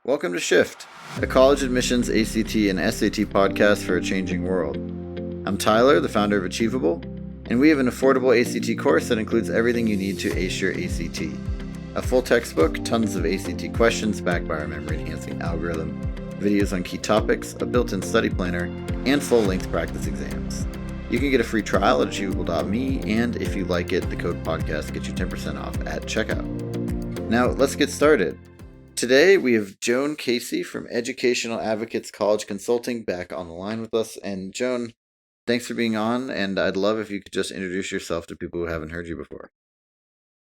Welcome to Shift, a college admissions ACT and SAT podcast for a changing world. I'm Tyler, the founder of Achievable, and we have an affordable ACT course that includes everything you need to ace your ACT. A full textbook, tons of ACT questions backed by our memory-enhancing algorithm, videos on key topics, a built-in study planner, and full-length practice exams. You can get a free trial at achievable.me, and if you like it, the code podcast gets you 10% off at checkout. Now, let's get started. Today, we have Joan Casey from Educational Advocates College Consulting back on the line with us. And Joan, thanks for being on, and I'd love if you could just introduce yourself to people who haven't heard you before.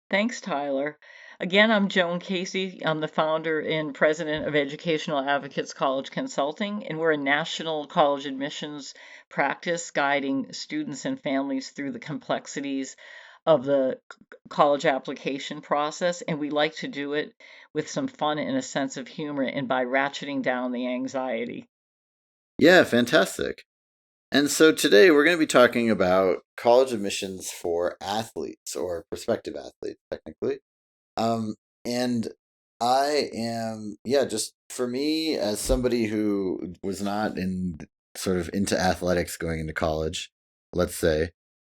Thanks, Tyler. Again, I'm Joan Casey. I'm the founder and president of Educational Advocates College Consulting, and we're a national college admissions practice guiding students and families through the complexities of the college application process. And we like to do it with some fun and a sense of humor and by ratcheting down the anxiety. Yeah, fantastic. And so today we're going to be talking about college admissions for athletes or prospective athletes, technically. And just for me, as somebody who was not sort of into athletics going into college, let's say,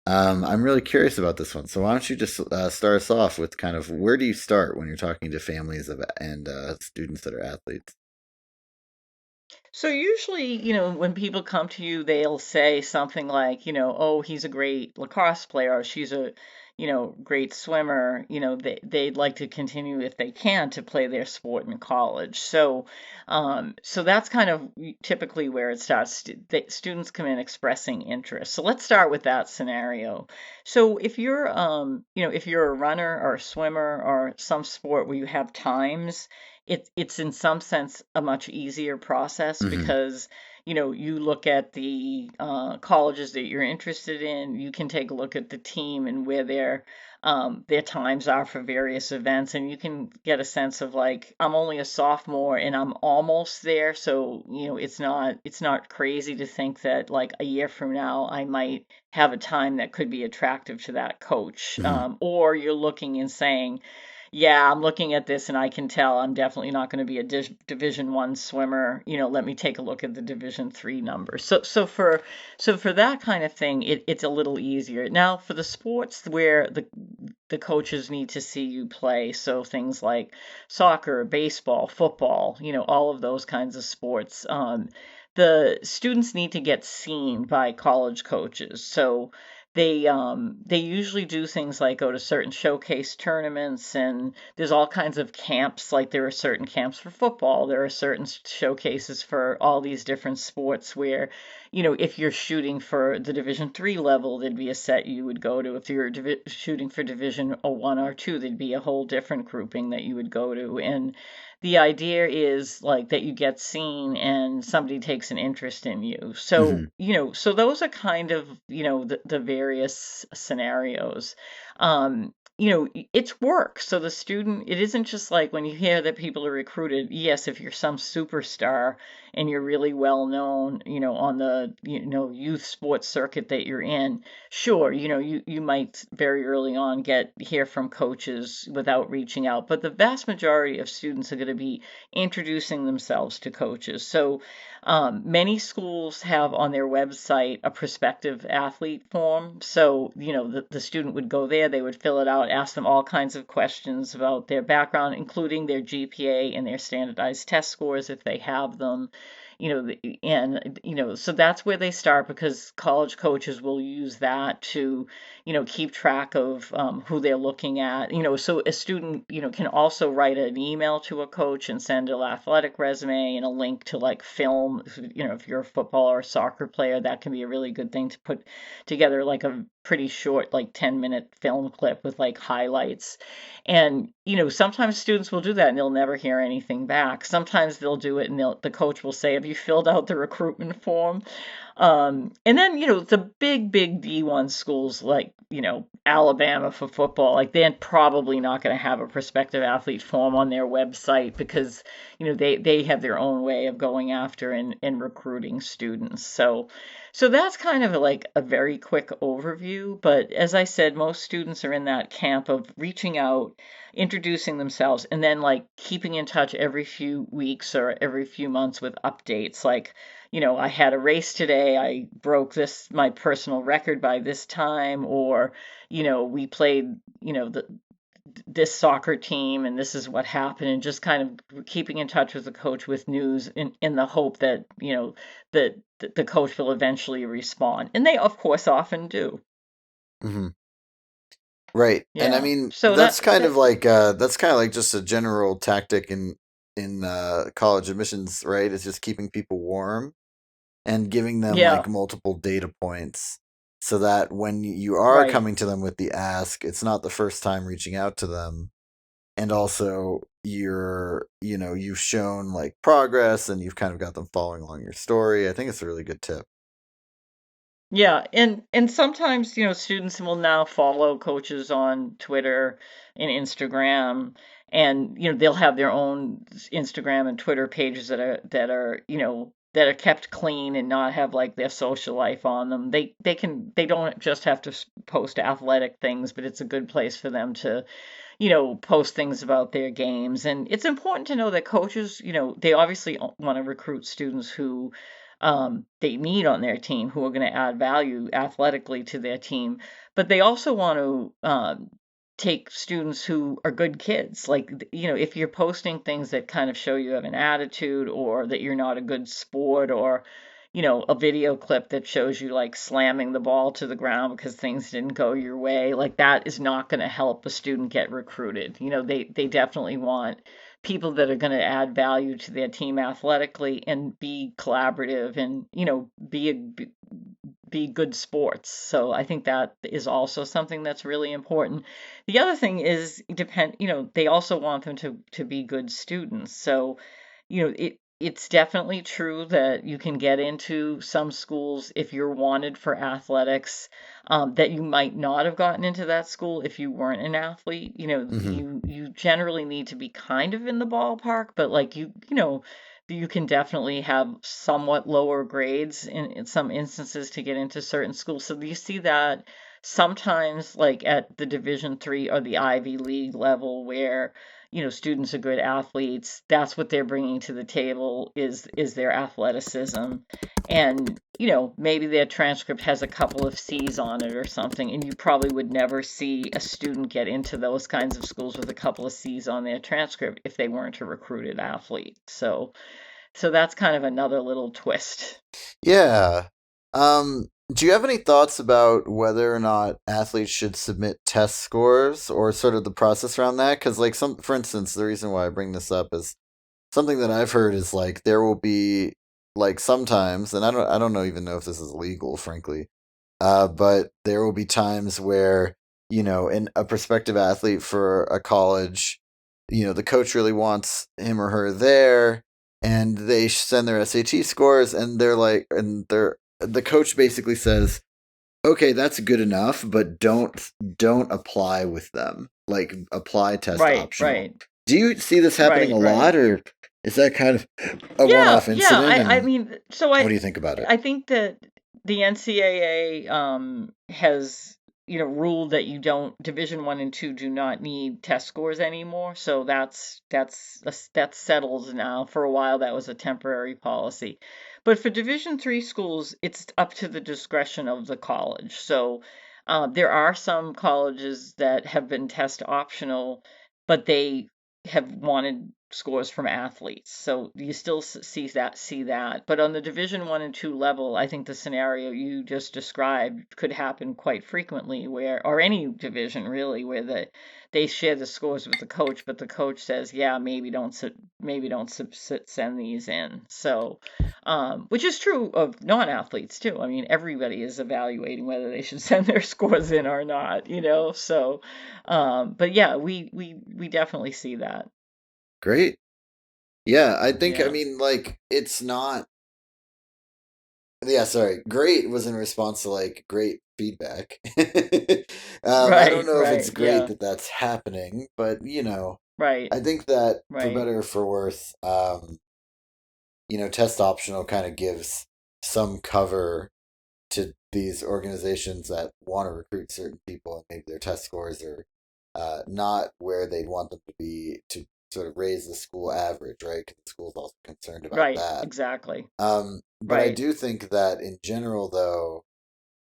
I'm really curious about this one. So why don't you just start us off with kind of where do you start when you're talking to families and students that are athletes? So usually, when people come to you, they'll say something like, oh, he's a great lacrosse player, or she's a, great swimmer. They'd like to continue if they can to play their sport in college. So that's kind of typically where it starts. Students come in expressing interest. So let's start with that scenario. So if you're a runner or a swimmer or some sport where you have times, it's in some sense a much easier process Mm-hmm. because you look at the colleges that you're interested in. You can take a look at the team and where their times are for various events, and you can get a sense of like, I'm only a sophomore and I'm almost there, so it's not crazy to think that like a year from now I might have a time that could be attractive to that coach. Mm-hmm. Or you're looking and saying, yeah, I'm looking at this and I can tell I'm definitely not going to be a Division One swimmer. Let me take a look at the Division Three numbers. So for that kind of thing, it's a little easier. Now for the sports where the coaches need to see you play, so things like soccer, baseball, football, all of those kinds of sports. The students need to get seen by college coaches. So they usually do things like go to certain showcase tournaments, and there's all kinds of camps. Like there are certain camps for football, there are certain showcases for all these different sports where, if you're shooting for the Division 3 level, there'd be a set you would go to. If you're shooting for Division 1 or 2, there'd be a whole different grouping that you would go to. And the idea is like that you get seen and somebody takes an interest in you. Mm-hmm. So those are kind of, the various scenarios. It's work. So the student, it isn't just like when you hear that people are recruited. Yes, if you're some superstar and you're really well known, on the, youth sports circuit that you're in, sure, you might very early on hear from coaches without reaching out, but the vast majority of students are going to be introducing themselves to coaches. So many schools have on their website a prospective athlete form. So, the student would go there, they would fill it out, ask them all kinds of questions about their background, including their GPA and their standardized test scores if they have them. So that's where they start because college coaches will use that to, keep track of who they're looking at. So a student, can also write an email to a coach and send an athletic resume and a link to like film. If you're a football or soccer player, that can be a really good thing to put together like a pretty short, like 10-minute film clip with like highlights. And, sometimes students will do that and they'll never hear anything back. Sometimes they'll do it and the coach will say, have you filled out the recruitment form? And then, the big D1 schools like, Alabama for football, like they're probably not going to have a prospective athlete form on their website because, they have their own way of going after and recruiting students. So that's kind of like a very quick overview. But as I said, most students are in that camp of reaching out, introducing themselves, and then like keeping in touch every few weeks or every few months with updates. Like, I had a race today, I broke my personal record by this time, or, we played, this soccer team and this is what happened, and just kind of keeping in touch with the coach with news in the hope that, that the coach will eventually respond. And they, of course, often do. Hmm. Right. And I Yeah. mean, So that that's kind of like just a general tactic in college admissions, right? It's just keeping people warm and giving them yeah, like multiple data points so that when you are right. coming to them with the ask, it's not the first time reaching out to them. And also you've shown like progress and you've kind of got them following along your story. I think it's a really good tip. Yeah, and sometimes, students will now follow coaches on Twitter and Instagram, and they'll have their own Instagram and Twitter pages that are kept clean and not have like their social life on them. They don't just have to post athletic things, but it's a good place for them to, post things about their games. And it's important to know that coaches, they obviously want to recruit students who they need on their team, who are going to add value athletically to their team. But they also want to take students who are good kids. Like, if you're posting things that kind of show you have an attitude, or that you're not a good sport, or, a video clip that shows you like slamming the ball to the ground because things didn't go your way, like that is not going to help a student get recruited. They definitely want people that are going to add value to their team athletically and be collaborative and, be good sports. So I think that is also something that's really important. The other thing is they also want them to be good students. So, it's definitely true that you can get into some schools if you're wanted for athletics, that you might not have gotten into that school if you weren't an athlete. Hmm. You generally need to be kind of in the ballpark, but like you can definitely have somewhat lower grades in some instances to get into certain schools. So you see that sometimes like at the Division 3 or the Ivy League level, where students are good athletes. That's what they're bringing to the table is their athleticism, and maybe their transcript has a couple of C's on it or something, and you probably would never see a student get into those kinds of schools with a couple of C's on their transcript if they weren't a recruited athlete. So that's kind of another little twist. Yeah. Do you have any thoughts about whether or not athletes should submit test scores or sort of the process around that? Because, like, for instance, the reason why I bring this up is something that I've heard is like there will be like sometimes, and I don't know even know if this is legal, frankly. But there will be times where a prospective athlete for a college, the coach really wants him or her there, and they send their SAT scores, and the coach basically says, "Okay, that's good enough, but don't apply with them. Like apply test Right, optional." right, Do you see this happening a right. lot, or is that kind of a Yeah, one-off yeah. incident? I And mean, so what do you think about it? I think that the NCAA has ruled that you don't Division 1 and 2 do not need test scores anymore. So that's settled now. For a while, that was a temporary policy, but for Division 3 schools, it's up to the discretion of the college. So there are some colleges that have been test optional, but they have wanted scores from athletes. So you still see that. But on the Division 1 and 2 level, I think the scenario you just described could happen quite frequently, where or any division really, where they share the scores with the coach, but the coach says, yeah, maybe don't send these in. So which is true of non-athletes too. I mean, everybody is evaluating whether they should send their scores in or not. So but yeah, we definitely see that. Great. Yeah, I think I Yeah. mean like it's not Yeah, sorry. Great was in response to like great feedback. I don't Right, know if it's right, great yeah, that that's happening, but right, I think that for right, better or for worse, test optional kind of gives some cover to these organizations that want to recruit certain people, and maybe their test scores are not where they'd want them to be to sort of raise the school average, right? Because the school's also concerned about right, that. exactly, But I right, do think that in general, though,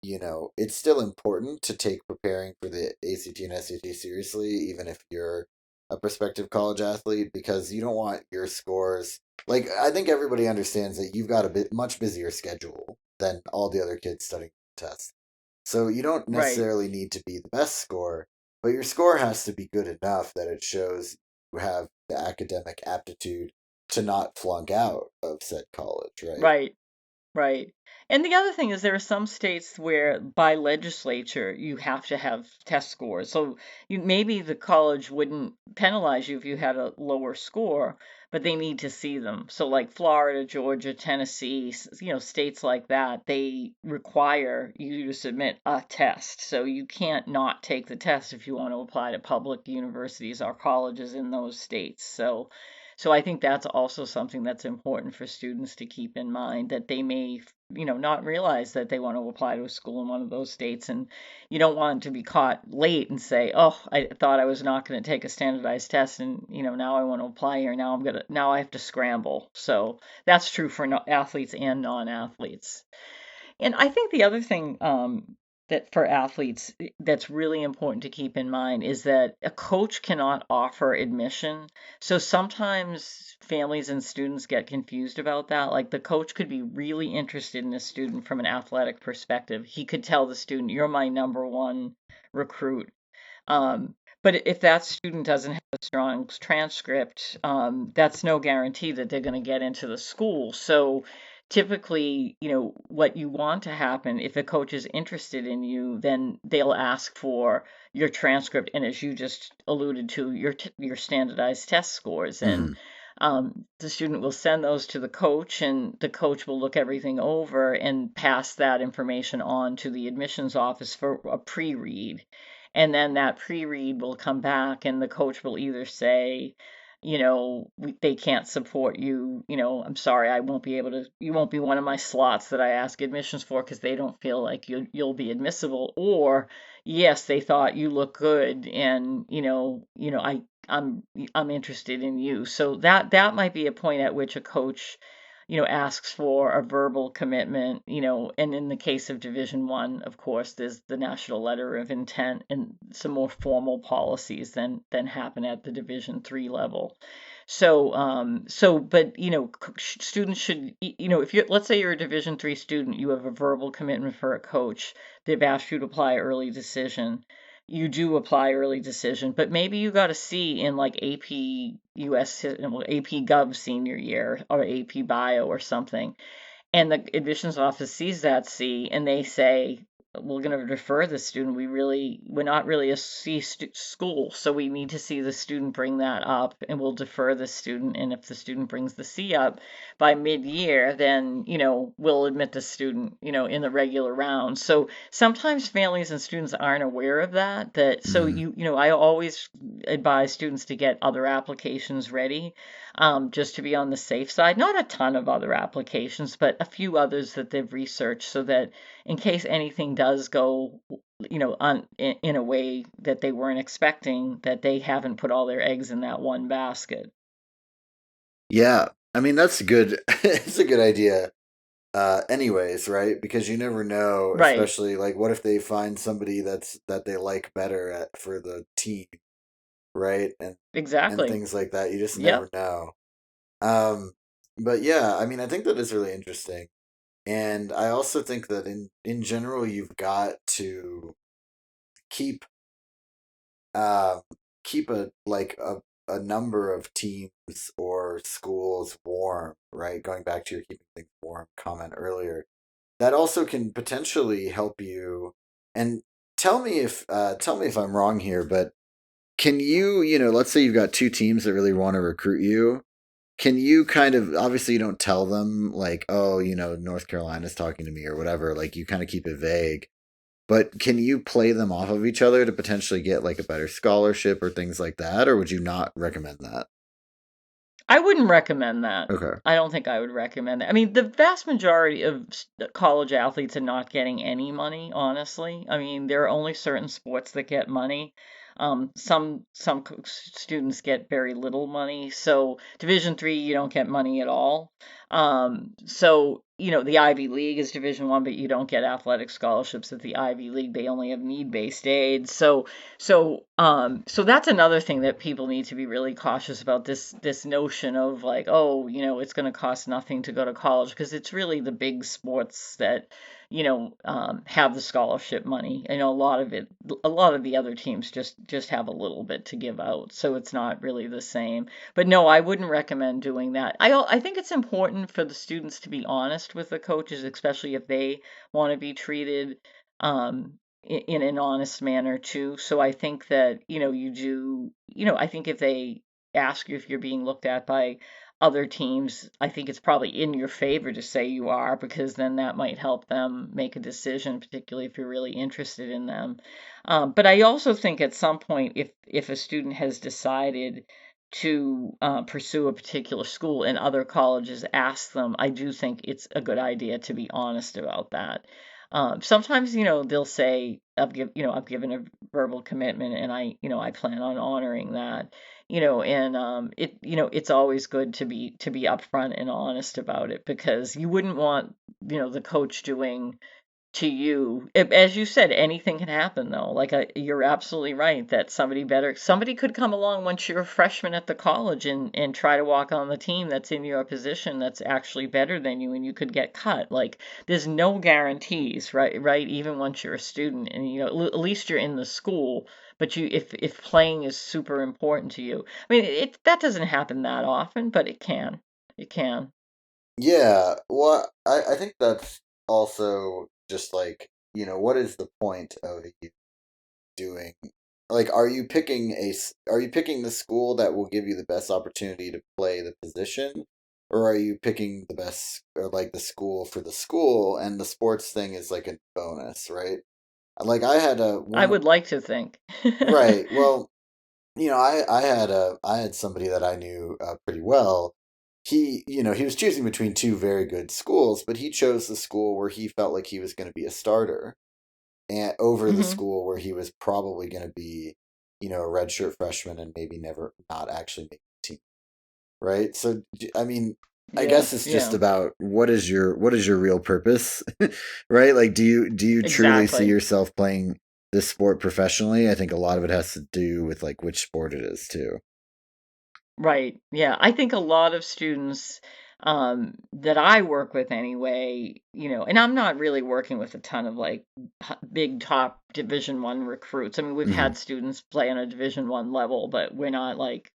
it's still important to take preparing for the ACT and SAT seriously, even if you're a prospective college athlete, because you don't want your scores. Like, I think everybody understands that you've got a bit much busier schedule than all the other kids studying for tests. So you don't right. necessarily need to be the best score, but your score has to be good enough that it shows you have the academic aptitude to not flunk out of said college, right? Right. Right. And the other thing is there are some states where by legislature you have to have test scores. So maybe the college wouldn't penalize you if you had a lower score, but they need to see them. So like Florida, Georgia, Tennessee, states like that, they require you to submit a test. So you can't not take the test if you want to apply to public universities or colleges in those states. So I think that's also something that's important for students to keep in mind, that they may, not realize that they want to apply to a school in one of those states, and you don't want to be caught late and say, "Oh, I thought I was not going to take a standardized test, and now I want to apply here. Now I have to scramble." So that's true for athletes and non-athletes. And I think the other thing that for athletes that's really important to keep in mind is that a coach cannot offer admission. So sometimes families and students get confused about that. Like the coach could be really interested in a student from an athletic perspective. He could tell the student, "You're my number one recruit." But if that student doesn't have a strong transcript, that's no guarantee that they're going to get into the school. So typically, what you want to happen if a coach is interested in you, then they'll ask for your transcript and, as you just alluded to, your standardized test scores. And Mm-hmm. the student will send those to the coach, and the coach will look everything over and pass that information on to the admissions office for a pre-read. And then that pre-read will come back, and the coach will either say, they can't support you. I'm sorry, I won't be able to, you won't be one of my slots that I ask admissions for because they don't feel like you'll be admissible. Or, yes, they thought you look good, and, I'm I'm interested in you. So that might be a point at which a coach asks for a verbal commitment, and in the case of Division One, of course, there's the national letter of intent and some more formal policies than happen at the Division 3 level. But students should, if you, let's say you're a Division 3 student, you have a verbal commitment for a coach. They've asked you to apply early decision. You do apply early decision, but maybe you got a C in like AP US, AP Gov senior year or AP Bio or something, and the admissions office sees that C and they say, "We're going to defer the student. We're not really a school, so we need to see the student bring that up, and we'll defer the student. And if the student brings the C up by mid-year, then, we'll admit the student, in the regular round." So sometimes families and students aren't aware of that. So Mm-hmm. I always advise students to get other applications ready, just to be on the safe side. Not a ton of other applications, but a few others that they've researched, so that in case anything does go, in a way that they weren't expecting, that they haven't put all their eggs in that one basket. Yeah, I mean that's good. It's a good idea. Anyways, right? Because you never know, Right. especially like what if they find somebody that they like better at for the team, right? And Exactly. things like that. You just never Yep. know. Um, but yeah, I mean, I think that is really interesting, and I also think that in general, you've got to keep um keep a number of teams or schools warm, right? Going back to your keeping things warm comment earlier, that also can potentially help you. And tell me if I'm wrong here, but can you, let's say you've got two teams that really want to recruit you. can you kind of, obviously you don't tell them like, oh, North Carolina's talking to me or whatever, like you kind of keep it vague, but can you play them off of each other to potentially get like a better scholarship or things like that, or would you not recommend that? I wouldn't recommend that. Okay. I don't think I would recommend that. I mean, the vast majority of college athletes are not getting any money, honestly. I mean, there are only certain sports that get money. Some students get very little money. So Division 3, you don't get money at all. So the Ivy League is Division 1, but you don't get athletic scholarships at the Ivy League. They only have need-based aid. So that's another thing that people need to be really cautious about, this notion of like, oh, it's going to cost nothing to go to college, because it's really the big sports that, have the scholarship money. I know a lot of the other teams just have a little bit to give out, so it's not really the same. But no, I wouldn't recommend doing that. I think it's important for the students to be honest with the coaches, especially if they want to be treated in an honest manner too. So I think that, you do, I think if they ask you if you're being looked at by other teams, I think it's probably in your favor to say you are, because then that might help them make a decision, particularly if you're really interested in them. But I also think at some point, if a student has decided to pursue a particular school and other colleges ask them, I do think it's a good idea to be honest about that. Sometimes, they'll say, I've given a verbal commitment, and I plan on honoring that, and it's always good to be upfront and honest about it, because you wouldn't want, the coach doing to you. As you said, anything can happen though. Like, you're absolutely right that somebody could come along once you're a freshman at the college and try to walk on the team that's in your position that's actually better than you, and you could get cut. Like, there's no guarantees, right? Right, even once you're a student, and at least you're in the school. But if playing is super important to you, I mean, that doesn't happen that often, but it can. It can. Yeah, well, I think that's also just like, what is the point of you doing? Like, are you picking the school that will give you the best opportunity to play the position, or are you picking the best, or like the school for the school, and the sports thing is like a bonus, right? Like I had a I one, would like to think. right. Well, I had somebody that I knew pretty well. He was choosing between two very good schools, but he chose the school where he felt like he was going to be a starter, and over the Hmm. school where he was probably going to be, a redshirt freshman and maybe never not actually make the team, right? So, I mean, I Yeah, guess it's just yeah, about what is your real purpose, right? Like, do you truly see exactly. yourself playing this sport professionally? I think a lot of it has to do with like which sport it is too. Right. Yeah. I think a lot of students that I work with anyway, and I'm not really working with a ton of like big top Division 1 recruits. I mean, we've Hmm. had students play on a Division 1 level, but we're not like,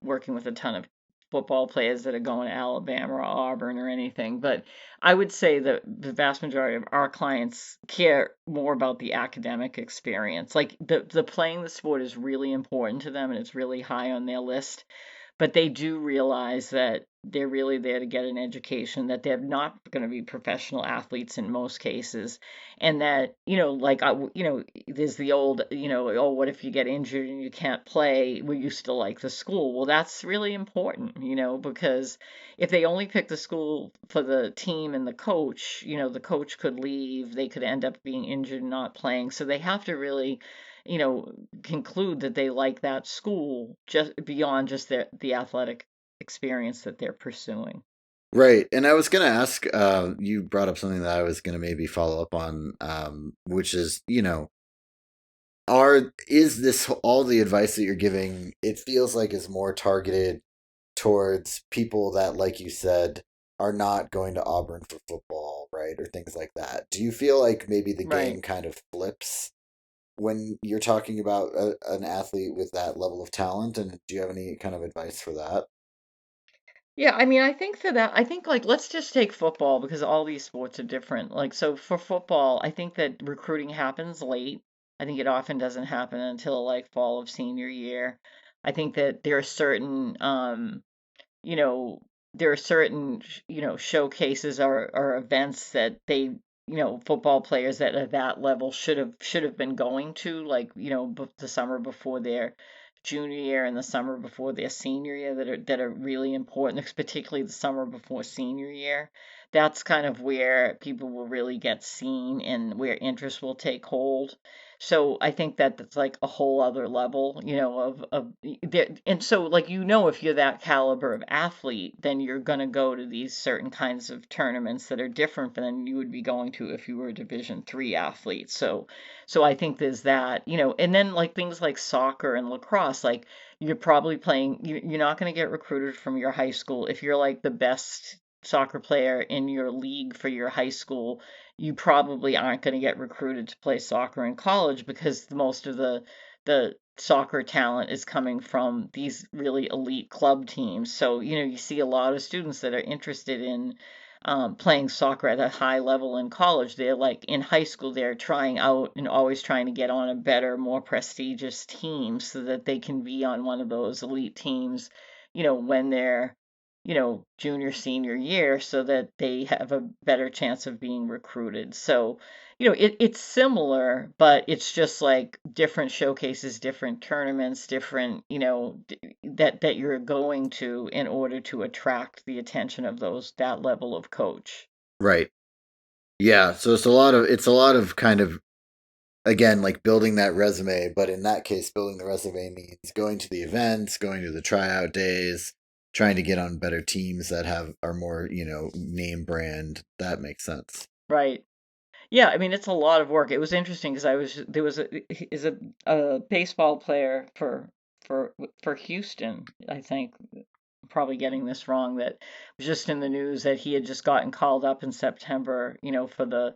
working with a ton of football players that are going to Alabama or Auburn or anything. But I would say that the vast majority of our clients care more about the academic experience. Like, the playing the sport is really important to them, and it's really high on their list, but they do realize that they're really there to get an education, that they're not going to be professional athletes in most cases, and that, like, there's the old, oh, what if you get injured and you can't play? Will you still like the school? Well, that's really important, because if they only pick the school for the team and the coach, the coach could leave, they could end up being injured and not playing. So they have to really, you know, conclude that they like that school just beyond just the athletic experience that they're pursuing. Right. And I was going to ask, you brought up something that I was going to maybe follow up on, which is, is this all the advice that you're giving? It feels like is more targeted towards people that, like you said, are not going to Auburn for football, right? Or things like that. Do you feel like maybe the game Right. kind of flips when you're talking about an athlete with that level of talent? And do you have any kind of advice for that? Yeah, I mean, I think for that, I think, like, let's just take football, because all these sports are different. Like, so for football, I think that recruiting happens late. I think it often doesn't happen until like fall of senior year. I think that there are certain you know, there are certain, showcases or events that football players that at that level should have been going to, like, the summer before their junior year and the summer before their senior year that are really important, particularly the summer before senior year. That's kind of where people will really get seen and where interest will take hold. So I think that that's like a whole other level, and so, like, if you're that caliber of athlete, then you're gonna go to these certain kinds of tournaments that are different than you would be going to if you were a Division 3 athlete. So I think there's that, and then like things like soccer and lacrosse, like you're probably playing, you're not gonna get recruited from your high school if you're like the best soccer player in your league for your high school. You probably aren't going to get recruited to play soccer in college because most of the soccer talent is coming from these really elite club teams. So, you see a lot of students that are interested in playing soccer at a high level in college. They're like in high school, they're trying out and always trying to get on a better, more prestigious team so that they can be on one of those elite teams, when they're junior, senior year, so that they have a better chance of being recruited. So, it's similar, but it's just like different showcases, different tournaments, different, that you're going to in order to attract the attention of that level of coach. Right. Yeah. So it's a lot of kind of, again, like building that resume, but in that case, building the resume means going to the events, going to the tryout days, trying to get on better teams that are more, name brand. That makes sense. Right. Yeah, I mean it's a lot of work. It was interesting because there was a baseball player for Houston, I think. I'm probably getting this wrong, that was just in the news that he had just gotten called up in September, for the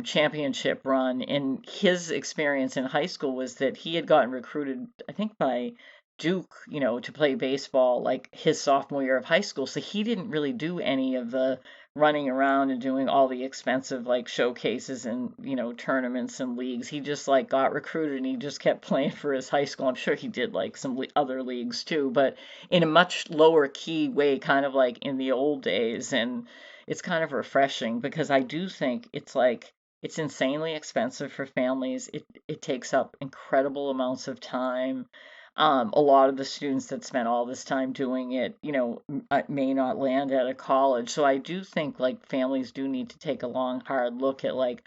championship run. And his experience in high school was that he had gotten recruited, I think, by Duke, to play baseball like his sophomore year of high school. So he didn't really do any of the running around and doing all the expensive like showcases and tournaments and leagues. He just like got recruited and he just kept playing for his high school. I'm sure he did like some other leagues too, but in a much lower key way, kind of like in the old days. And it's kind of refreshing because I do think it's insanely expensive for families. It takes up incredible amounts of time. A lot of the students that spent all this time doing it, may not land at a college. So I do think like families do need to take a long, hard look at like,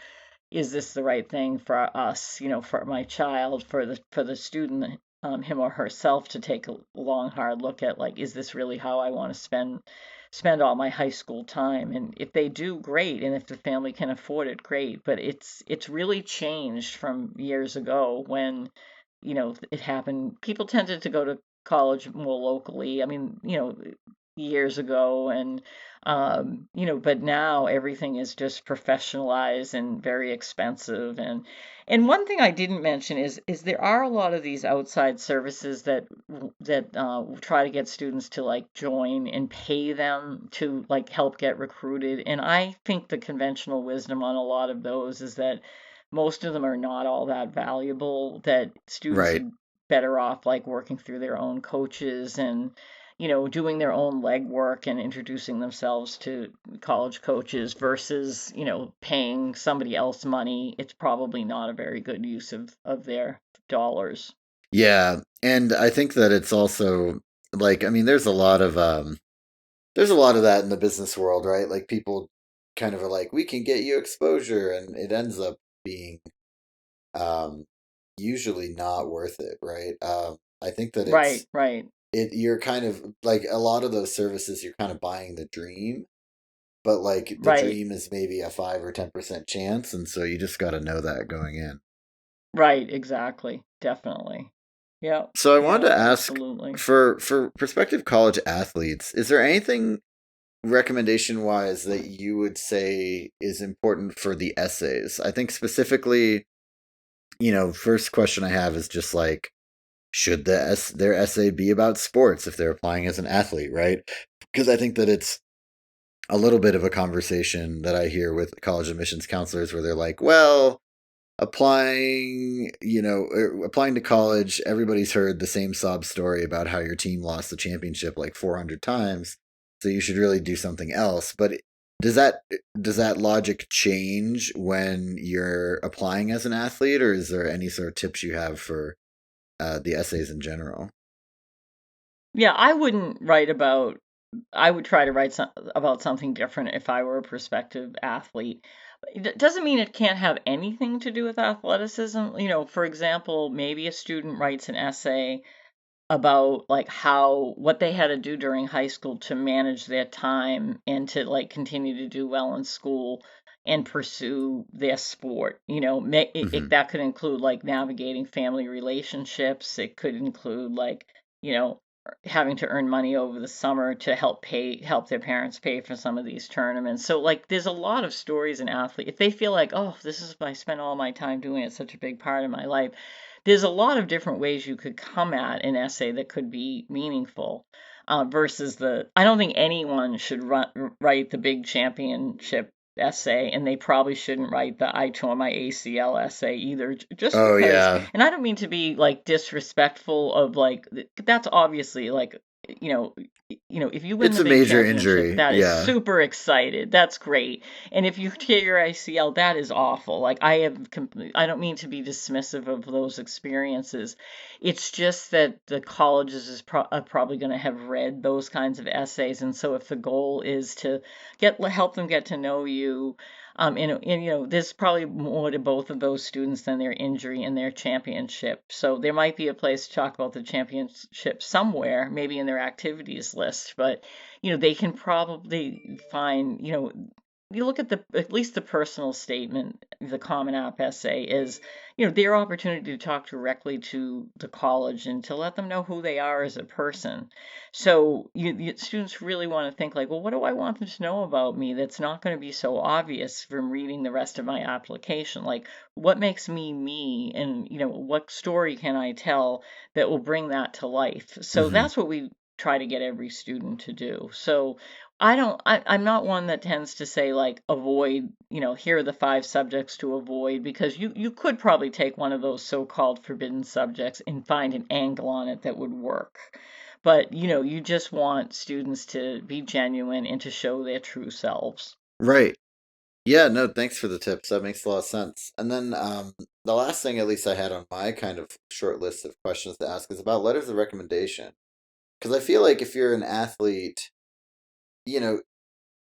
is this the right thing for us, for my child, for the student, him or herself, to take a long, hard look at like, is this really how I want to spend all my high school time? And if they do, great, and if the family can afford it, great. But it's really changed from years ago when it happened. People tended to go to college more locally. I mean, years ago, and but now everything is just professionalized and very expensive. And one thing I didn't mention is there are a lot of these outside services that try to get students to like join and pay them to like help get recruited. And I think the conventional wisdom on a lot of those is that most of them are not all that valuable, that students Right. are better off like working through their own coaches and doing their own legwork and introducing themselves to college coaches versus, paying somebody else money. It's probably not a very good use of their dollars. Yeah. And I think that it's also like, I mean, there's a lot of that in the business world, right? Like people kind of are like, we can get you exposure, and it ends up being um usually not worth it, right? I think that Right, right, you're kind of like a lot of those services, you're kind of buying the dream, but like the right, dream is maybe a 5 or 10% chance, and so you just got to know that going in. right, exactly. Definitely. Yeah, So I wanted yeah, to ask, absolutely. for prospective college athletes, is there anything recommendation wise that you would say is important for the essays? I think specifically, first question I have is just like, should their essay be about sports if they're applying as an athlete, right? Because I think that it's a little bit of a conversation that I hear with college admissions counselors where they're like, well, applying to college, everybody's heard the same sob story about how your team lost the championship like 400 times, so you should really do something else. But does that does that logic change when you're applying as an athlete, or is there any sort of tips you have for the essays in general? Yeah, I wouldn't write about I would try to write about something different if I were a prospective athlete. It doesn't mean it can't have anything to do with athleticism. For example, maybe a student writes an essay about like how what they had to do during high school to manage their time and to like continue to do well in school and pursue their sport. Hmm. That could include like navigating family relationships. It could include like, you know, having to earn money over the summer to help their parents pay for some of these tournaments. So like there's a lot of stories in athlete. If they feel like, oh, this is what I spent all my time doing, it's such a big part of my life, there's a lot of different ways you could come at an essay that could be meaningful, versus I don't think anyone should write the big championship essay, and they probably shouldn't write the I tore my ACL essay either, just Oh because, yeah, and I don't mean to be like disrespectful of like, that's obviously like, you know, if you win it's the a big major championship, injury. that is Yeah. super excited. That's great. And if you tear your ACL, that is awful. Like I don't mean to be dismissive of those experiences. It's just that the colleges are probably going to have read those kinds of essays, and so if the goal is to help them get to know you, there's probably more to both of those students than their injury and their championship. So there might be a place to talk about the championship somewhere, maybe in their activities list, but they can probably find, you look at least the personal statement, the Common App essay is, their opportunity to talk directly to the college and to let them know who they are as a person. So students really want to think like, well, what do I want them to know about me that's not going to be so obvious from reading the rest of my application? Like, what makes me me, and what story can I tell that will bring that to life? So Hmm. that's what we try to get every student to do. So I'm not one that tends to say like avoid, here are the 5 subjects to avoid, because you could probably take one of those so-called forbidden subjects and find an angle on it that would work. But, you just want students to be genuine and to show their true selves. Right. Yeah, no, thanks for the tips. That makes a lot of sense. And then the last thing, at least I had on my kind of short list of questions to ask, is about letters of recommendation. Because I feel like if you're an athlete, you know,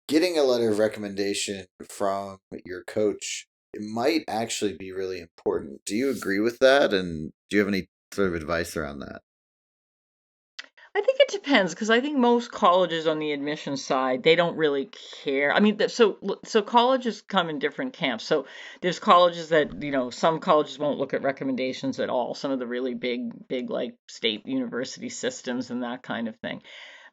getting a letter of recommendation from your coach, it might actually be really important. Do you agree with that? And do you have any sort of advice around that? I think it depends, because I think most colleges on the admission side, they don't really care. I mean, so colleges come in different camps. So there's colleges that, some colleges won't look at recommendations at all. Some of the really big like state university systems and that kind of thing.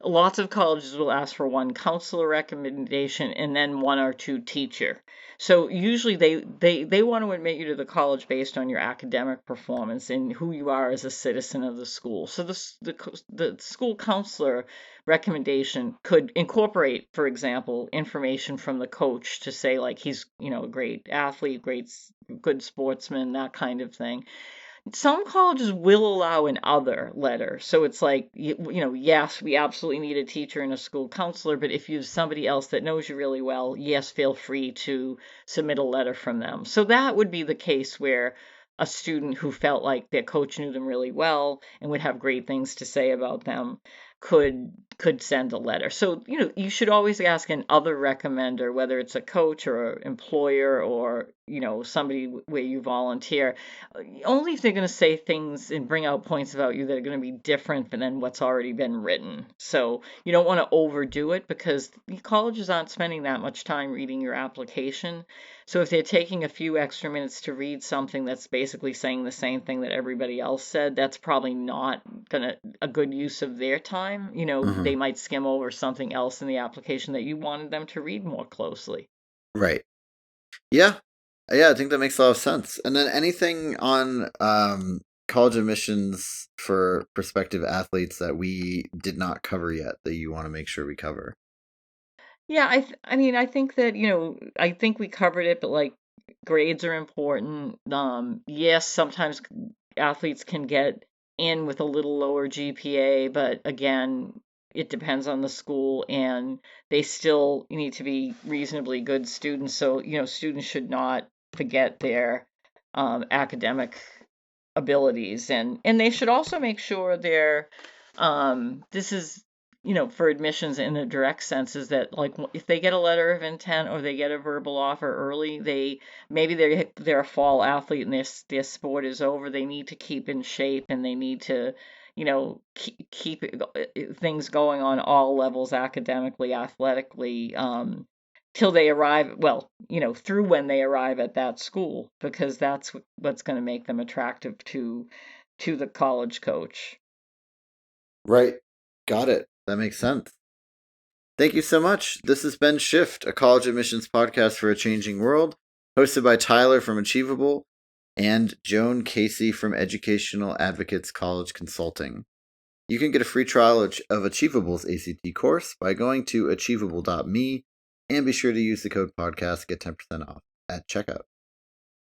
Lots of colleges will ask for one counselor recommendation and then one or two teacher. So usually they want to admit you to the college based on your academic performance and who you are as a citizen of the school. So the school counselor recommendation could incorporate, for example, information from the coach to say like he's, a great athlete, good sportsman, that kind of thing. Some colleges will allow an other letter. So it's like, yes, we absolutely need a teacher and a school counselor, but if you have somebody else that knows you really well, yes, feel free to submit a letter from them. So that would be the case where a student who felt like their coach knew them really well and would have great things to say about them could send a letter. So, you should always ask an other recommender, whether it's a coach or an employer or, somebody where you volunteer, only if they're going to say things and bring out points about you that are going to be different than what's already been written. So you don't want to overdo it, because the colleges aren't spending that much time reading your application. So if they're taking a few extra minutes to read something that's basically saying the same thing that everybody else said, that's probably not gonna a good use of their time. Hmm. They might skim over something else in the application that you wanted them to read more closely. Right. Yeah. Yeah, I think that makes a lot of sense. And then anything on college admissions for prospective athletes that we did not cover yet that you want to make sure we cover? Yeah, I mean, I think that, I think we covered it, but like, grades are important. Yes, sometimes athletes can get in with a little lower GPA, but again, it depends on the school, and they still need to be reasonably good students. So, students should not forget their academic abilities, and they should also make sure they're this is for admissions in a direct sense, is that, like, if they get a letter of intent or they get a verbal offer early, they're a fall athlete and their sport is over, they need to keep in shape, and they need to keep things going on all levels, academically, athletically, till they arrive, well, through when they arrive at that school, because that's what's going to make them attractive to the college coach. Right. Got it. That makes sense. Thank you so much. This has been Shift, a college admissions podcast for a changing world, hosted by Tyler from Achievable and Joan Casey from Educational Advocates College Consulting. You can get a free trial of Achievable's ACT course by going to achievable.me, and be sure to use the code podcast to get 10% off at checkout.